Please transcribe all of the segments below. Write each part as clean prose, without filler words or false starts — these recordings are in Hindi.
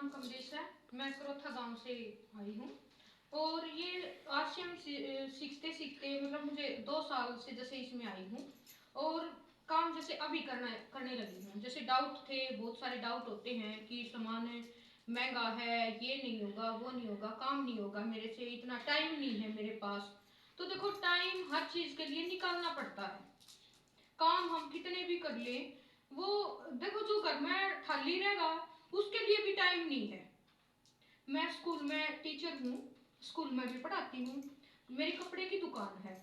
नाम कमलेश है। मैं करोथा गांव से आई हूँ और ये आरसीएम सीखते सीखते मतलब मुझे 2 साल से जैसे इसमें आई हूँ और काम जैसे अभी करने लगी हूँ। जैसे डाउट थे, बहुत सारे डाउट होते हैं कि सामान महंगा है, ये नहीं होगा, वो नहीं होगा, काम नहीं होगा मेरे से, इतना टाइम नहीं है मेरे पास। तो देखो, टाइम हर चीज के लिए निकालना पड़ता है। काम हम कितने भी कर ले, वो देखो जो घर में खाली रहेगा उसके लिए भी टाइम नहीं है। मैं स्कूल में टीचर हूँ, स्कूल में भी पढ़ाती हूँ, मेरी कपड़े की दुकान है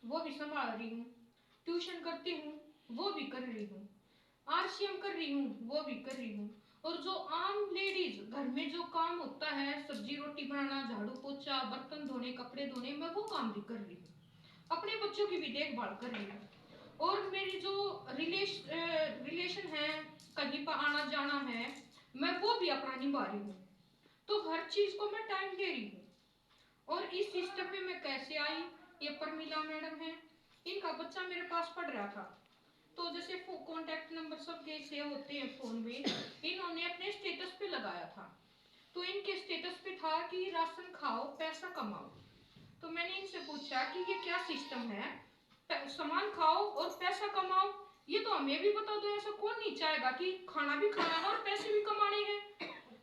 वो भी संभाल रही हूँ, ट्यूशन करती हूँ वो भी कर रही हूँ, आरसीएम कर रही हूँ वो भी कर रही हूँ। और जो आम लेडीज घर में जो काम होता है, सब्जी रोटी बनाना, झाड़ू पोछा, बर्तन धोने, कपड़े धोने, मैं वो काम भी कर रही हूँ, अपने बच्चों की भी देखभाल कर रही हूँ। और मेरी जो रिलेशन है, कहीं पर आना जाना है, मैं वो भी अपना निभा रही हूँ। तो हर चीज को मैं टाइम दे रही हूँ। और इस सिस्टम में मैं कैसे आई, ये प्रमिला मैडम है, इनका बच्चा मेरे पास पढ़ रहा था। तो जैसे कॉन्टेक्ट नंबर सबके सेव होते हैं फोन में, इन्होंने अपने स्टेटस पे लगाया था। तो इनके स्टेटस पे था कि राशन खाओ पैसा कमाओ। तो मैंने इनसे पूछा कि ये क्या सिस्टम है, सामान खाओ और पैसा कमाओ, ये तो हमें भी बता दो, ऐसा कौन नहीं चाहेगा कि खाना भी खाना है और पैसे भी कमाने हैं।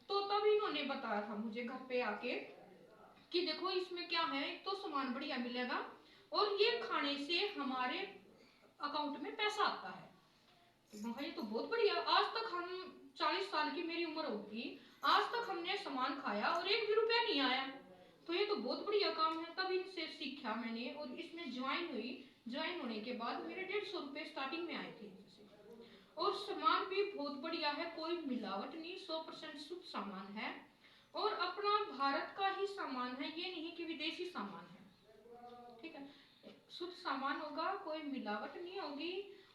तो तब इन्होंने बताया था मुझे घर पे आके कि देखो इसमें क्या है, एक तो सामान बढ़िया मिलेगा और ये खाने से हमारे अकाउंट में पैसा आता है। तो ये तो बहुत बढ़िया। आज तक हम 40 साल की मेरी उम्र होगी, आज तक हमने सामान खाया और एक भी रुपया नहीं आया। तो ये तो बहुत बढ़िया काम है। तब इनसे सीखा मैंने और इसमें ज्वाइन हुई। ज्वाइन होने के बाद मेरे 150 रुपए स्टार्टिंग में आए थे इनसे। और सामान भी बहुत बढ़िया है, कोई मिलावट नहीं, 100% शुद्ध सामान है और अपना भारत का ही सामान है, ये नहीं कि विदेशी सामान है। ठीक है, शुद्ध सामान होगा, कोई मिलावट नहीं होगी।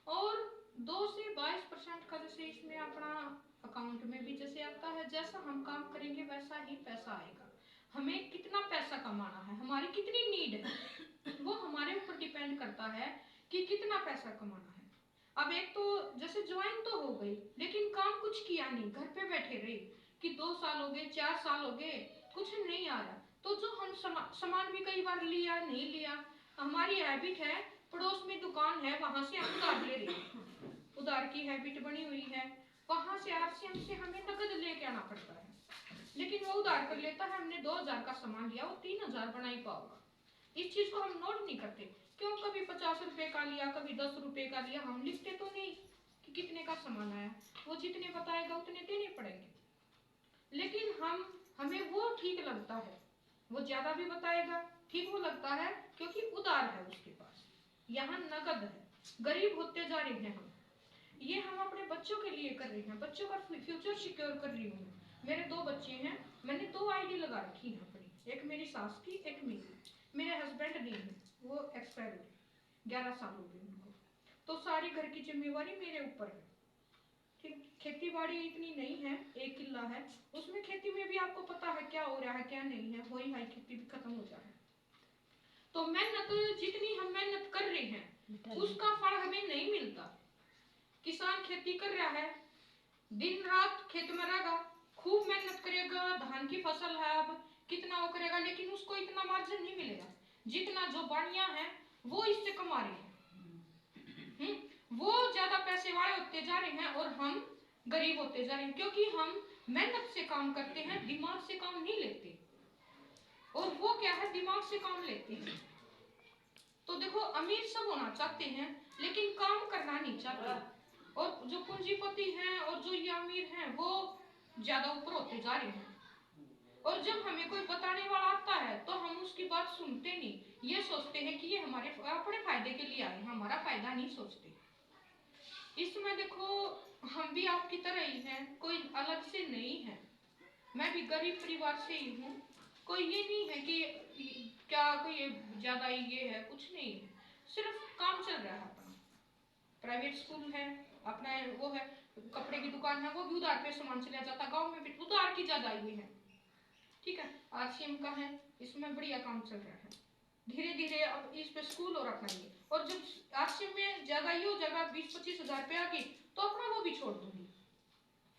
और 2 से 22% का जैसे इसमें अपना अकाउंट में भी जैसे आता है, जैसा हम काम करेंगे वैसा ही पैसा आएगा। हमें कितना पैसा कमाना है, हमारी कितनी नीड है, वो हमारे ऊपर डिपेंड करता है कि कितना पैसा कमाना है। अब एक तो जैसे ज्वाइन तो हो गई लेकिन काम कुछ किया नहीं, घर पे बैठे रहे कि 2 साल हो गए, 4 साल हो गए, कुछ नहीं आ रहा। तो जो हम सामान भी कई बार लिया नहीं लिया, हमारी हैबिट है, पड़ोस में दुकान है वहां से हम उधार ले रहे हैं, उधार की हैबिट बनी हुई है, वहां से आरसीएम से हमें नकद लेके आना पड़ता है। लेकिन वो उधार कर लेता है, हमने 2000 का सामान लिया, वो 3000 बना ही पाओगा। इस चीज को हम नोट नहीं करते। क्यों, कभी 50 रुपए का लिया, कभी 10 रुपए का लिया, हम लिखते तो नहीं कि कितने का सामान आया। वो जितने बताएगा उतने देने पड़ेंगे। लेकिन हमें वो ठीक लगता है, वो ज्यादा भी बताएगा ठीक वो लगता है क्योंकि उधार है उसके पास, यहाँ नगद है। गरीब होते जा रहे हैं हम। ये हम अपने बच्चों के लिए कर रहे हैं, बच्चों का फ्यूचर सिक्योर कर रही हूँ। मेरे 2 बच्चे हैं, मैंने 2 आईडी लगा रखी है अपनी, एक मेरी सास की, एक मेरी। मेरे हस्बैंड नहीं है, वो एक्सपायर हो गए, 11 साल हो गए उनको। तो सारी घर की जिम्मेवारी मेरे ऊपर है। ठीक, खेती बाड़ी इतनी नहीं है, 1 किला है, उसमें खेती में भी आपको पता है क्या हो रहा है क्या नहीं है, वही हाई खेती भी खत्म हो जा रहा है। तो मेहनत, जितनी हम मेहनत कर रहे हैं उसका फल हमें नहीं मिलता। किसान खेती कर रहा है, दिन रात खेत में रहेगा, खूब मेहनत करेगा, धान की फसल है, अब कितना वो करेगा, लेकिन उसको इतना मार्जिन नहीं मिलेगा जितना जो बाड़ियां हैं वो इससे कमा रही है। वो ज्यादा पैसे वाले होते जा रहे हैं और हम गरीब होते जा रहे हैं, क्योंकि हम मेहनत से काम करते हैं, दिमाग से काम नहीं लेते। और वो क्या है, दिमाग से काम लेते हैं। तो देखो, अमीर सब होना चाहते हैं लेकिन काम करना नहीं चाहते। और जो पूंजीपति हैं और जो ये अमीर हैं वो ज्यादा ऊपर होते जा रहे हैं। और जब हमें कोई बताने वाला आता है तो हम उसकी बात सुनते नहीं, ये सोचते हैं कि ये हमारे अपने फायदे के लिए आए, हमारा फायदा नहीं सोचते। इसमें देखो, हम भी आपकी तरह ही हैं, कोई अलग से नहीं है। मैं भी गरीब परिवार से ही हूँ, कोई ये नहीं है कि क्या कोई ज्यादा ये है, कुछ नहीं है। सिर्फ काम चल रहा है अपना, प्राइवेट स्कूल है अपना, वो है, कपड़े की दुकान है, वो भी उधार पे सामान चला जाता, गांव में भी उधार की ज्यादा ये है। ठीक है, आरसीएम का है, इसमें बढ़िया काम चल रहा है। धीरे धीरे अब इस पे स्कूल और अपना ये, और जब आरसीएम में ज्यादा ये हो जाएगा, 20-25 हजार पे आ गई, तो अपना वो भी छोड़ दूंगी,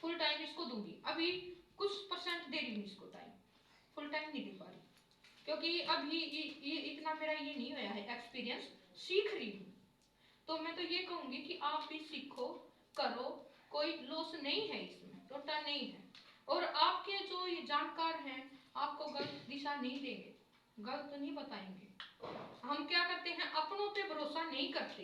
फुल टाइम इसको दूंगी। अभी कुछ फुल टाइम नहीं दे पा रही, क्योंकि अभी इतना मेरा ये नहीं होया है एक्सपीरियंस, सीख रही हूँ। तो मैं तो ये कहूंगी कि आप भी सीखो, करो, कोई लॉस नहीं है इसमें, टोटा नहीं है। और आपके जो ये जानकार हैं आपको गलत दिशा नहीं देंगे, गलत नहीं बताएंगे। हम क्या करते हैं, अपनों पे भरोसा नहीं करते,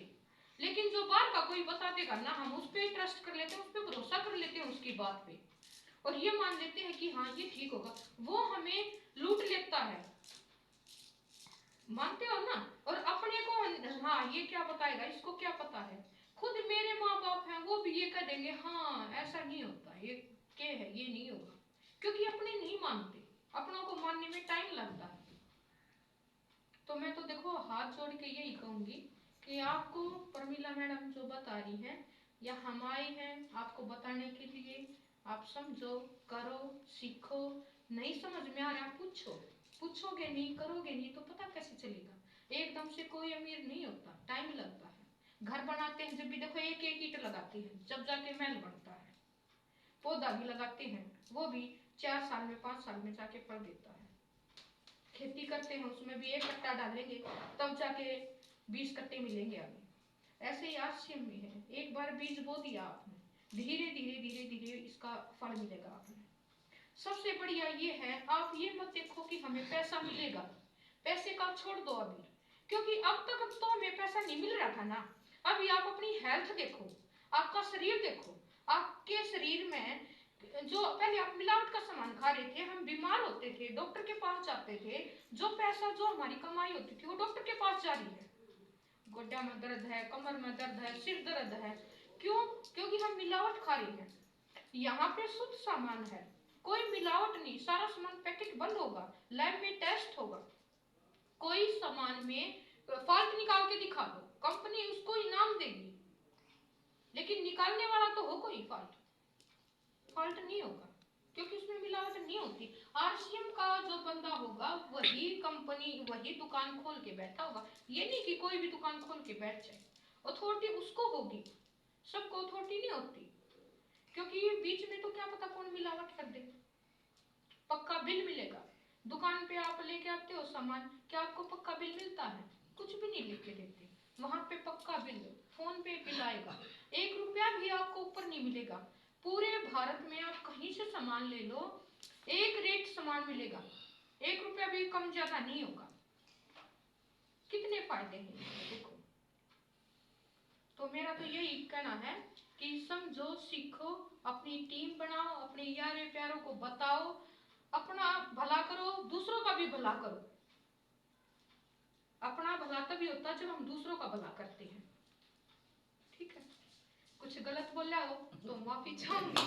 लेकिन जो बाहर का कोई बता देगा ना, हम उस पर ट्रस्ट कर लेते हैं, उस पर भरोसा कर लेते हैं उसकी बात पे, और ये मान लेते हैं कि हाँ ये ठीक होगा। वो हमें लूट लेता है, मानते हो ना। और अपने को हाँ ये क्या बताएगा, इसको क्या पता है। खुद मेरे माँ बाप हैं, वो भी ये कह देंगे हाँ ऐसा नहीं होता, ये क्या है, ये नहीं होगा, क्योंकि अपने नहीं मानते, अपनों को मानने में टाइम लगता है। तो मैं तो देखो हाथ जोड़ के यही कहूंगी कि आपको प्रमिला मैडम जो बता रही हैं, या हम आए हैं आपको बताने के लिए, आप समझो, करो, सीखो। नहीं समझ में आ रहा, पूछो, पूछोगे नहीं, करोगे नहीं तो पता कैसे चलेगा। एकदम से कोई अमीर नहीं होता, टाइम लगता है। घर बनाते हैं जब भी देखो एक एक ईंट लगाते हैं, जब जाके महल बनता है। पौधा भी लगाते हैं, वो भी 4 साल में 5 साल में जाके फल देता है। खेती करते हैं, उसमें भी 1 कट्टा डालेंगे तब जाके 20 कट्टे मिलेंगे आगे। ऐसे ही आश्रम में है, एक बार बीज बो दिया आपने, धीरे धीरे धीरे धीरे इसका फल मिलेगा आपने। सबसे बढ़िया ये है, आप ये मत देखो कि हमें पैसा मिलेगा, पैसे का छोड़ दो अभी, क्योंकि अब तक तो हमें पैसा नहीं मिल रहा था ना। अभी आप अपनी हेल्थ देखो, आपका शरीर देखो, आपके शरीर में जो पहले आप मिलावट का सामान खा रहे थे, हम बीमार होते थे, डॉक्टर के पास जाते थे, जो पैसा जो हमारी कमाई होती थी वो डॉक्टर के पास जा रही है। गोड्डा में दर्द है, कमर में दर्द है, सिर दर्द है, क्यों? क्योंकि हम मिलावट खा रहे हैं। यहाँ पे शुद्ध सामान है, कोई मिलावट नहीं, सारा सामान पैकेट बंद होगा, लैब में टेस्ट होगा। कोई सामान में फॉल्ट निकाल के दिखा दो, कंपनी उसको इनाम देगी, लेकिन निकालने वाला तो हो कोई फॉल्ट नहीं होगा, क्योंकि उसमें मिलावट नहीं होती। आरसीएम का जो बंदा होगा वही कंपनी, वही दुकान खोल के बैठा होगा, ये नहीं कि कोई भी दुकान खोल के बैठ जाए। अथॉरिटी उसको होगी, सबको अथॉरिटी नहीं होती, क्योंकि बीच में तो क्या पता कौन मिलावट कर दे। पक्का बिल मिलेगा, दुकान पे आप लेके आते हो सामान, क्या आपको पक्का बिल मिलता है? कुछ भी नहीं लिख के देते, वहां पे पक्का बिल, फोन पे बिल आएगा, 1 रुपया भी आपको ऊपर नहीं मिलेगा। पूरे भारत में आप कहीं से सामान ले लो, एक रेट सामान मिलेगा, 1 रुपया भी कम ज्यादा नहीं होगा। कितने फायदे हैं देखो। तो मेरा तो यही कहना है कि समझो, सीखो, अपनी टीम बनाओ, अपने यार प्यारों को बताओ, अपना भला करो, दूसरों का भी भला करो। अपना भला तभी होता है जब हम दूसरों का भला करते हैं। ठीक है, कुछ गलत बोला हो तो माफी चाहूंगी।